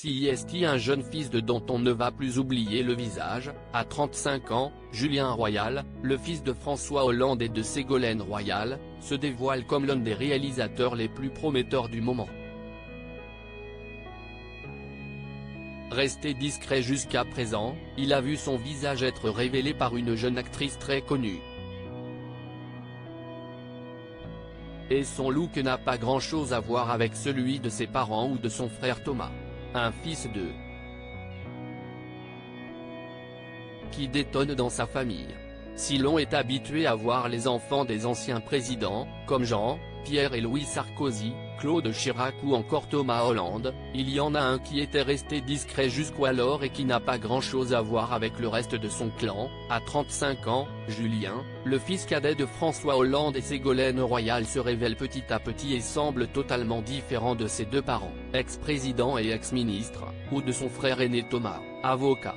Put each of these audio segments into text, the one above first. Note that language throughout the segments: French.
CIST, un jeune fils de dont on ne va plus oublier le visage, à 35 ans, Julien Royal, le fils de François Hollande et de Ségolène Royal, se dévoile comme l'un des réalisateurs les plus prometteurs du moment. Resté discret jusqu'à présent, il a vu son visage être révélé par une jeune actrice très connue. Et son look n'a pas grand-chose à voir avec celui de ses parents ou de son frère Thomas. Un fils de qui détonne dans sa famille. Si l'on est habitué à voir les enfants des anciens présidents, comme Jean, Pierre et Louis Sarkozy, Claude Chirac ou encore Thomas Hollande, il y en a un qui était resté discret jusqu'alors et qui n'a pas grand-chose à voir avec le reste de son clan. À 35 ans, Julien, le fils cadet de François Hollande et Ségolène Royal, se révèle petit à petit et semble totalement différent de ses deux parents, ex-président et ex-ministre, ou de son frère aîné Thomas, avocat.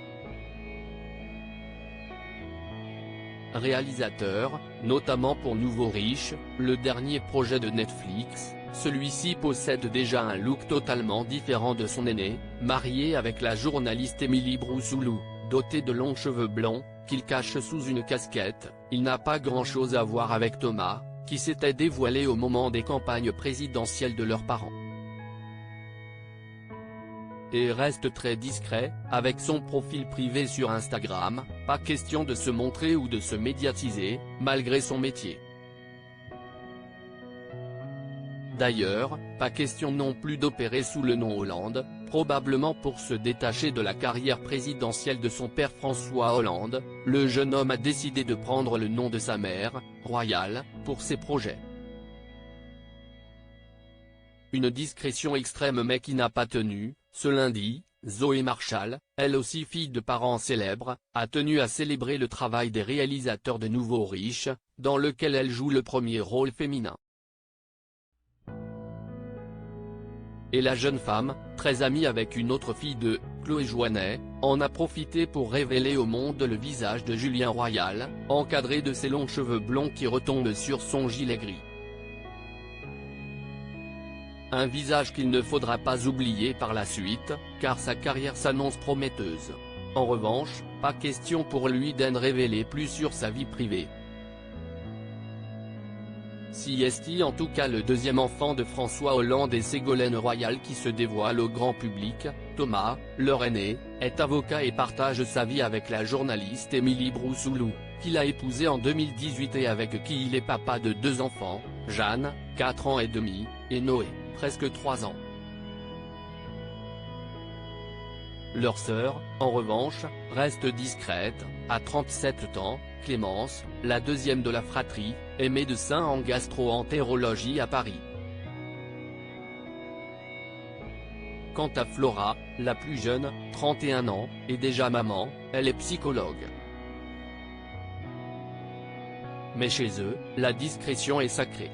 Réalisateur, notamment pour Nouveau Riche, le dernier projet de Netflix, celui-ci possède déjà un look totalement différent de son aîné, marié avec la journaliste Émilie Broussouloux, doté de longs cheveux blonds, qu'il cache sous une casquette. Il n'a pas grand-chose à voir avec Thomas, qui s'était dévoilé au moment des campagnes présidentielles de leurs parents. Et reste très discret, avec son profil privé sur Instagram, pas question de se montrer ou de se médiatiser, malgré son métier. D'ailleurs, pas question non plus d'opérer sous le nom Hollande, probablement pour se détacher de la carrière présidentielle de son père François Hollande. Le jeune homme a décidé de prendre le nom de sa mère, Royal, pour ses projets. Une discrétion extrême mais qui n'a pas tenu. Ce lundi, Zoé Marshall, elle aussi fille de parents célèbres, a tenu à célébrer le travail des réalisateurs de Nouveau Riche, dans lequel elle joue le premier rôle féminin. Et la jeune femme, très amie avec une autre fille de Chloé Joannet, en a profité pour révéler au monde le visage de Julien Royal, encadré de ses longs cheveux blonds qui retombent sur son gilet gris. Un visage qu'il ne faudra pas oublier par la suite, car sa carrière s'annonce prometteuse. En revanche, pas question pour lui d'en révéler plus sur sa vie privée. CIST, en tout cas le deuxième enfant de François Hollande et Ségolène Royal qui se dévoile au grand public, Thomas, leur aîné, est avocat et partage sa vie avec la journaliste Émilie Broussouloux, qu'il a épousée en 2018 et avec qui il est papa de 2 enfants, Jeanne, 4 ans et demi, et Noé, presque 3 ans. Leur sœur, en revanche, reste discrète. À 37 ans, Clémence, la deuxième de la fratrie, est médecin en gastro-entérologie à Paris. Quant à Flora, la plus jeune, 31 ans, est déjà maman, elle est psychologue. Mais chez eux, la discrétion est sacrée.